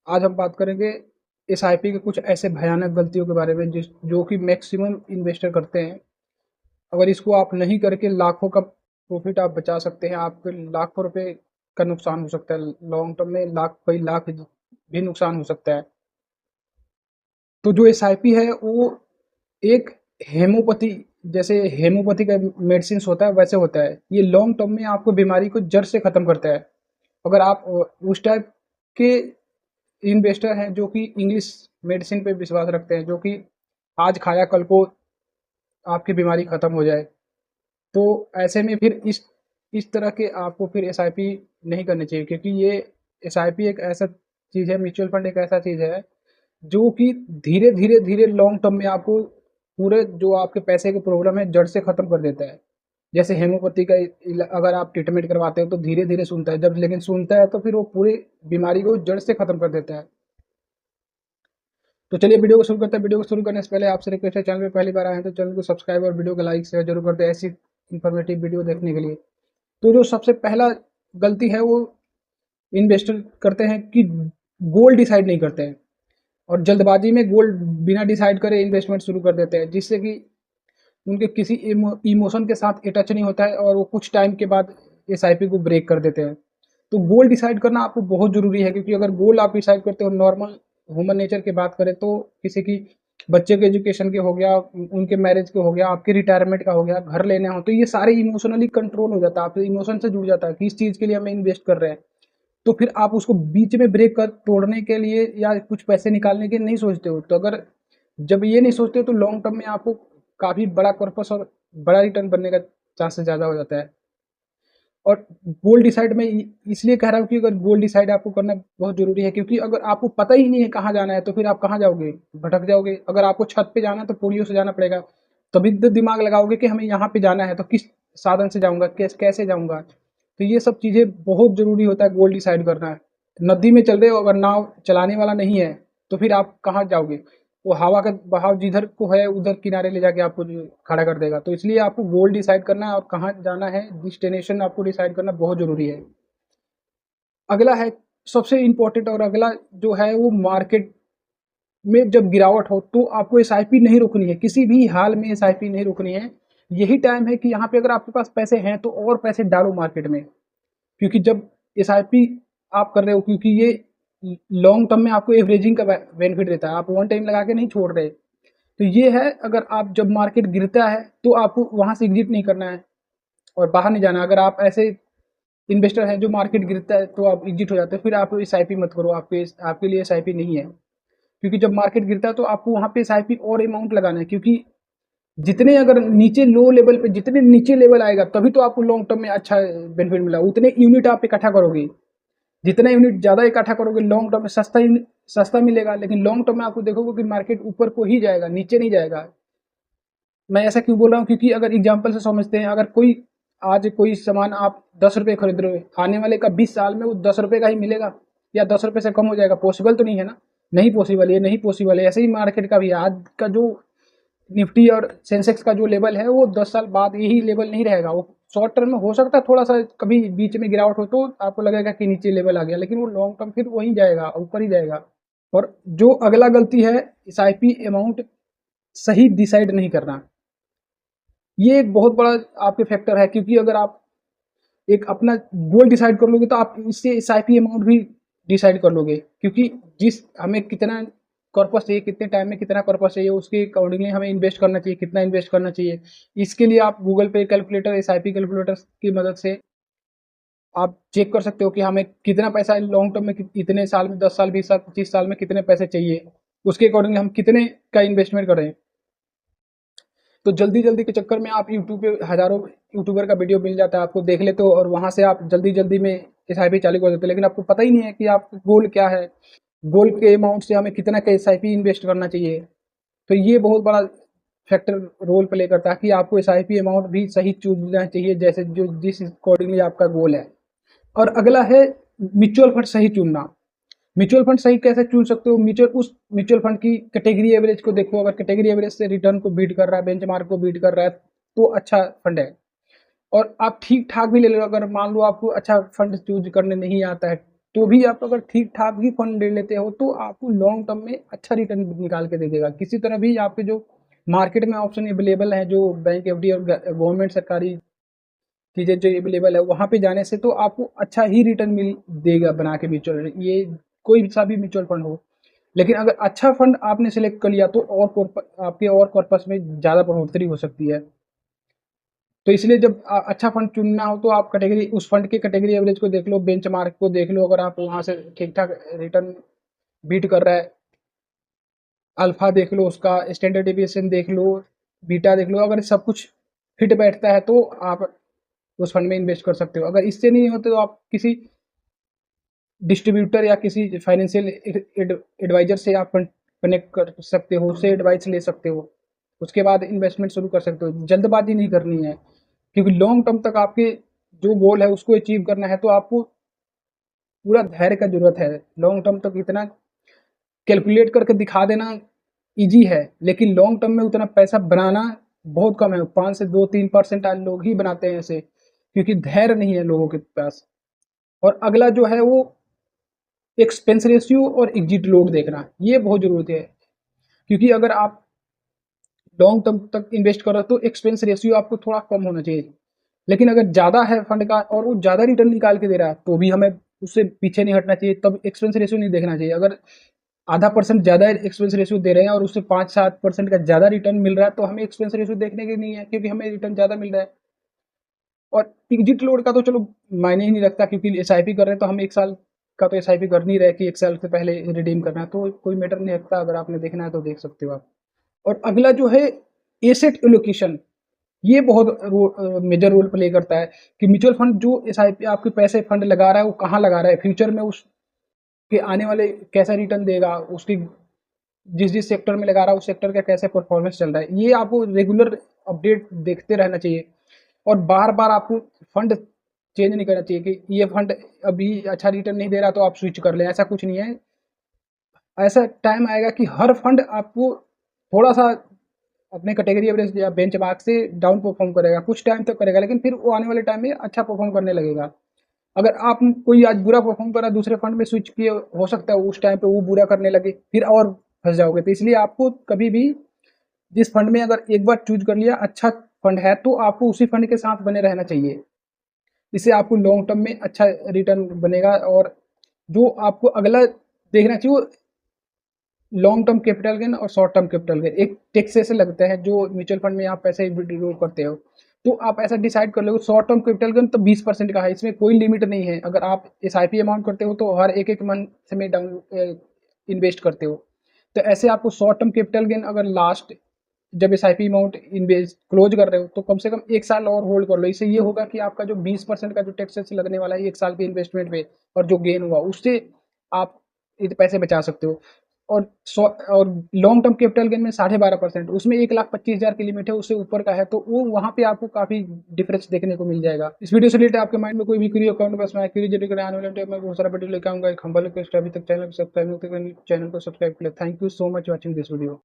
आज हम बात करेंगे एसआईपी के कुछ ऐसे भयानक गलतियों के बारे में जो कि मैक्सिमम इन्वेस्टर करते हैं। अगर इसको आप नहीं करके लाखों का प्रॉफिट आप बचा सकते हैं, आपके लाखों रुपए का नुकसान हो सकता है, लॉन्ग टर्म में लाख कई लाख भी नुकसान हो सकता है। तो जो एसआईपी है वो एक हेमोपैथी, जैसे हेमोपैथी का मेडिसिन होता है वैसे होता है। ये लॉन्ग टर्म में आपको बीमारी को जड़ से खत्म करता है। अगर आप उस टाइप के इन्वेस्टर हैं जो कि इंग्लिश मेडिसिन पे विश्वास रखते हैं, जो कि आज खाया कल को आपकी बीमारी खत्म हो जाए, तो ऐसे में फिर इस तरह के आपको फिर एसआईपी नहीं करनी चाहिए, क्योंकि ये एसआईपी एक ऐसा चीज़ है, म्यूचुअल फंड एक ऐसा चीज़ है जो कि धीरे धीरे धीरे लॉन्ग टर्म में आपको पूरे जो आपके पैसे के प्रॉब्लम है जड़ से खत्म कर देता है। जैसे हेमोपैथी का अगर आप ट्रीटमेंट करवाते हो तो धीरे धीरे सुनता है, जब लेकिन सुनता है तो फिर वो पूरी बीमारी को जड़ से खत्म कर देता है। तो चलिए वीडियो को शुरू करते हैं। वीडियो को शुरू करने से पहले आपसे रिक्वेस्ट है, चैनल पे पहली बार आए हैं तो चैनल को सब्सक्राइब और वीडियो को लाइक शेयर जरूर करते हैं ऐसी इन्फॉर्मेटिव वीडियो देखने के लिए। तो जो सबसे पहला गलती है वो इन्वेस्टर करते हैं कि गोल डिसाइड नहीं करते हैं और जल्दबाजी में गोल बिना डिसाइड करे इन्वेस्टमेंट शुरू कर देते हैं, जिससे कि उनके किसी इमोशन के साथ अटैच नहीं होता है और वो कुछ टाइम के बाद एसआईपी को ब्रेक कर देते हैं। तो गोल डिसाइड करना आपको बहुत ज़रूरी है, क्योंकि अगर गोल आप डिसाइड करते हो, नॉर्मल ह्यूमन नेचर की बात करें तो किसी की बच्चे के एजुकेशन के हो गया, उनके मैरिज के हो गया, आपके रिटायरमेंट का हो गया, घर लेने हो, तो ये सारे इमोशनली कंट्रोल हो जाता है, आपके इमोशन से जुड़ जाता है कि इस चीज़ के लिए हमें इन्वेस्ट कर रहे हैं। तो फिर आप उसको बीच में ब्रेक कर तोड़ने के लिए या कुछ पैसे निकालने के नहीं सोचते हो। तो अगर जब ये नहीं सोचते हो तो लॉन्ग टर्म में आपको काफ़ी बड़ा पर्पस और बड़ा रिटर्न बनने का चांसेस ज़्यादा हो जाता है। और गोल डिसाइड मैं इसलिए कह रहा हूँ कि अगर गोल डिसाइड आपको करना बहुत ज़रूरी है, क्योंकि अगर आपको पता ही नहीं है कहाँ जाना है तो फिर आप कहाँ जाओगे, भटक जाओगे। अगर आपको छत पे जाना है तो पूड़ियों से जाना पड़ेगा, तभी तो दिमाग लगाओगे कि हमें यहाँ पे जाना है, तो किस साधन से जाऊँगा, कैसे जाऊँगा। तो ये सब चीज़ें बहुत ज़रूरी होता है गोल डिसाइड करना। नदी में चल रहे हो, अगर नाव चलाने वाला नहीं है तो फिर आप कहाँ जाओगे। वो हवा का बहाव जिधर को है उधर किनारे ले जाके आपको जो खड़ा कर देगा। तो इसलिए आपको गोल डिसाइड करना है और कहाँ जाना है, डेस्टिनेशन आपको डिसाइड करना बहुत ज़रूरी है। अगला है सबसे इम्पोर्टेंट, और अगला जो है वो मार्केट में जब गिरावट हो तो आपको एसआईपी नहीं रोकनी है, किसी भी हाल में एसआईपी नहीं रोकनी है। यही टाइम है कि यहाँ पे अगर आपके पास पैसे हैं तो और पैसे डालो मार्केट में, क्योंकि जब एसआईपी आप कर रहे हो, क्योंकि ये लॉन्ग टर्म में आपको एवरेजिंग का बेनिफिट देता है, आप वन टाइम लगा के नहीं छोड़ रहे। तो ये है, अगर आप जब मार्केट गिरता है तो आपको वहां से एग्जिट नहीं करना है और बाहर नहीं जाना। अगर आप ऐसे इन्वेस्टर हैं जो मार्केट गिरता है तो आप एग्जिट हो जाते हैं, फिर आप एसआईपी मत करो, आपके लिए एसआईपी नहीं है। क्योंकि जब मार्केट गिरता है तो आपको वहां पे एसआईपी और अमाउंट लगाना है, क्योंकि जितने अगर नीचे लो लेवल पे जितने नीचे लेवल आएगा तभी तो आपको लॉन्ग टर्म में अच्छा बेनिफिट मिला, उतने यूनिट आप इकट्ठा करोगे। जितना यूनिट ज़्यादा इकट्ठा करोगे लॉन्ग टर्म में सस्ता मिलेगा, लेकिन लॉन्ग टर्म में आपको देखोगे कि मार्केट ऊपर को ही जाएगा, नीचे नहीं जाएगा। मैं ऐसा क्यों बोल रहा हूँ, क्योंकि अगर एग्जाम्पल से समझते हैं, अगर कोई आज कोई सामान आप 10 रुपये खरीद रहे हो, आने वाले का 20 साल में वो 10 रुपये का ही मिलेगा या 10 रुपये से कम हो जाएगा। पॉसिबल तो नहीं है ना, नहीं पॉसिबल, ये नहीं पॉसिबल है। ऐसे ही मार्केट का भी आज का जो निफ्टी और सेंसेक्स का जो लेवल है वो 10 साल बाद यही लेवल नहीं रहेगा। वो शॉर्ट टर्म में हो सकता है थोड़ा सा कभी बीच में गिरावट हो तो आपको लगेगा कि नीचे लेवल आ गया, लेकिन वो लॉन्ग टर्म फिर वहीं जाएगा, ऊपर ही जाएगा। और जो अगला गलती है, एसआईपी अमाउंट सही डिसाइड नहीं करना, ये एक बहुत बड़ा आपके फैक्टर है। क्योंकि अगर आप एक अपना गोल डिसाइड कर लोगे तो आप इससे एसआईपी अमाउंट भी डिसाइड कर लोगे, क्योंकि जिस हमें कितना कॉर्पस चाहिए, कितने टाइम में कितना कॉर्पस चाहिए, उसके अकॉर्डिंगली हमें इन्वेस्ट करना चाहिए, कितना इन्वेस्ट करना चाहिए। इसके लिए आप गूगल पे कैलकुलेटर, एसआईपी कैलकुलेटर की मदद से आप चेक कर सकते हो कि हमें कितना पैसा लॉन्ग टर्म में, इतने साल में, 10 साल, 20 साल, 25 साल में कितने पैसे चाहिए, उसके अकॉर्डिंगली हम कितने का इन्वेस्टमेंट करें। तो जल्दी जल्दी के चक्कर में आप यूट्यूब पे हज़ारों यूट्यूबर का वीडियो मिल जाता है, आपको देख लेते हो और वहाँ से आप जल्दी जल्दी में एसआईपी चालू कर देते हो, लेकिन आपको पता ही नहीं है कि आप गोल क्या है, गोल के अमाउंट से हमें कितना का एसआईपी इन्वेस्ट करना चाहिए। तो ये बहुत बड़ा फैक्टर रोल प्ले करता है कि आपको एसआईपी अमाउंट भी सही चुनना चाहिए, जैसे जो जिस अकॉर्डिंगली आपका गोल है। और अगला है म्यूचुअल फंड सही चुनना। म्यूचुअल फंड सही कैसे चुन सकते हो, म्यूचुअल फंड की कैटेगरी एवरेज को देखो, अगर कैटेगरी एवरेज से रिटर्न को बीट कर रहा है, बेंचमार्क को बीट कर रहा है तो अच्छा फंड है। और आप ठीक ठाक भी ले लो, अगर मान लो आपको अच्छा फंड चूज करने नहीं आता है, तो भी आप अगर ठीक-ठाक भी फंड ले लेते हो तो आपको लॉन्ग टर्म में अच्छा रिटर्न निकाल के दे देगा। किसी तरह भी आपके जो मार्केट में ऑप्शन अवेलेबल है, जो बैंक एफडी और गवर्नमेंट सरकारी चीज़ें जो अवेलेबल है, वहाँ पे जाने से तो आपको अच्छा ही रिटर्न मिल देगा बना के म्यूचुअल, ये कोई सा भी म्यूचुअल फंड हो। लेकिन अगर अच्छा फंड आपने सेलेक्ट कर लिया तो और आपके और कॉर्पस में ज़्यादा बढ़ोतरी हो सकती है। तो इसलिए जब अच्छा फंड चुनना हो तो आप कैटेगरी उस फंड के कैटेगरी एवरेज को देख लो, बेंचमार्क को देख लो, अगर आप वहाँ से ठीक-ठाक रिटर्न बीट कर रहा है, अल्फा देख लो, उसका स्टैंडर्ड डेविएशन देख लो, बीटा देख लो, अगर सब कुछ फिट बैठता है तो आप उस फंड में इन्वेस्ट कर सकते हो। अगर इससे नहीं होते तो आप किसी डिस्ट्रीब्यूटर या किसी फाइनेंशियल एडवाइजर से आप कनेक्ट कर सकते हो, उससे एडवाइस ले सकते हो, उसके बाद इन्वेस्टमेंट शुरू कर सकते हो। जल्दबाजी नहीं करनी है, क्योंकि लॉन्ग टर्म तक आपके जो गोल है उसको अचीव करना है तो आपको पूरा धैर्य का जरूरत है। लॉन्ग टर्म तक इतना कैलकुलेट करके दिखा देना इजी है, लेकिन लॉन्ग टर्म में उतना पैसा बनाना बहुत कम है। 5 से 2-3% आज लोग ही बनाते हैं ऐसे, क्योंकि धैर्य नहीं है लोगों के पास। और अगला जो है वो एक्सपेंस रेशियो और एग्जिट लोड देखना, ये बहुत ज़रूरी है, क्योंकि अगर आप लॉन्ग टर्म तक इन्वेस्ट कर रहे हो तो एक्सपेंस रेशियो आपको थोड़ा कम होना चाहिए। लेकिन अगर ज़्यादा है फंड का और वो ज़्यादा रिटर्न निकाल के दे रहा है तो भी हमें उससे पीछे नहीं हटना चाहिए, तब एक्सपेंस रेशियो नहीं देखना चाहिए। अगर आधा परसेंट ज़्यादा एक्सपेंस रेशियो दे रहे हैं और उससे 5-7% का ज़्यादा रिटर्न मिल रहा है तो हमें एक्सपेंस रेशियो देखने की नहीं है, क्योंकि हमें रिटर्न ज़्यादा मिल रहा है। और एग्जिट लोड का तो चलो मायने ही नहीं रखता, क्योंकि एसआईपी कर रहे हैं तो हम 1 साल का तो एसआईपी कर नहीं रहे कि 1 साल से पहले रिडीम करना है, तो कोई मैटर नहीं रखता। अगर आपने देखना है तो देख सकते हो आप। और अगला जो है एसेट एलोकेशन, ये बहुत मेजर रोल प्ले करता है कि म्यूचुअल फंड जो एसआईपी आपके पैसे फंड लगा रहा है वो कहाँ लगा रहा है, फ्यूचर में उसके आने वाले कैसा रिटर्न देगा, उसकी जिस जिस सेक्टर में लगा रहा है उस सेक्टर का कैसे परफॉर्मेंस चल रहा है, ये आपको रेगुलर अपडेट देखते रहना चाहिए। और बार बार आपको फंड चेंज नहीं करना चाहिए कि ये फंड अभी अच्छा रिटर्न नहीं दे रहा तो आप स्विच कर लें, ऐसा कुछ नहीं है। ऐसा टाइम आएगा कि हर फंड आपको थोड़ा सा अपने कैटेगरी एवरेज या बेंचमार्क से डाउन परफॉर्म करेगा, कुछ टाइम तक करेगा, लेकिन फिर वो आने वाले टाइम में अच्छा परफॉर्म करने लगेगा। अगर आप कोई आज बुरा परफॉर्म कर रहा है दूसरे फंड में स्विच किए, हो सकता है उस टाइम पे वो बुरा करने लगे, फिर और फंस जाओगे। तो इसलिए आपको कभी भी जिस फंड में अगर एक बार चूज कर लिया अच्छा फंड है तो आपको उसी फंड के साथ बने रहना चाहिए। इससे आपको लॉन्ग टर्म में अच्छा रिटर्न बनेगा। और जो आपको अगला देखना चाहिए वो लॉन्ग टर्म कैपिटल गेन और शॉर्ट टर्म कैपिटल गेन एक टैक्सेशन लगता है जो म्यूचुअल फंड में आप पैसे विड्रॉ करते हो। तो आप ऐसा डिसाइड कर लो, शॉर्ट टर्म कैपिटल गेन तो 20% का है, इसमें कोई लिमिट नहीं है। अगर आप एसआईपी अमाउंट करते हो तो हर एक मंथ में डाउन इन्वेस्ट करते हो, तो ऐसे आपको शॉर्ट टर्म कैपिटल गेन अगर लास्ट जब एसआईपी अमाउंट इन्वेस्ट क्लोज कर रहे हो तो कम से कम 1 साल और होल्ड कर लो। इससे ये होगा कि आपका जो 20% का जो टैक्सेस लगने वाला है 1 साल के इन्वेस्टमेंट पे और जो गेन हुआ उससे आप इतने पैसे बचा सकते हो। और और लॉन्ग टर्म कैपिटल गेन में 12.5%, उसमें 1,25,000 की लिमिट है, उससे ऊपर का है तो वो वहाँ पे आपको काफ़ी डिफरेंस देखने को मिल जाएगा। इस वीडियो से रिलेटेड आपके माइंड में कोई भी क्वेरी अकाउंट बस मैं क्वेरी जनरेट आने वाले टाइम में बहुत सारा वीडियो लेकर आऊँगा। एक हम्बल रिक्वेस्ट, अभी तक चैनल को सब्सक्राइब नहीं किया, चैनल को सब्सक्राइब कर ले। Thank you so much watching this video.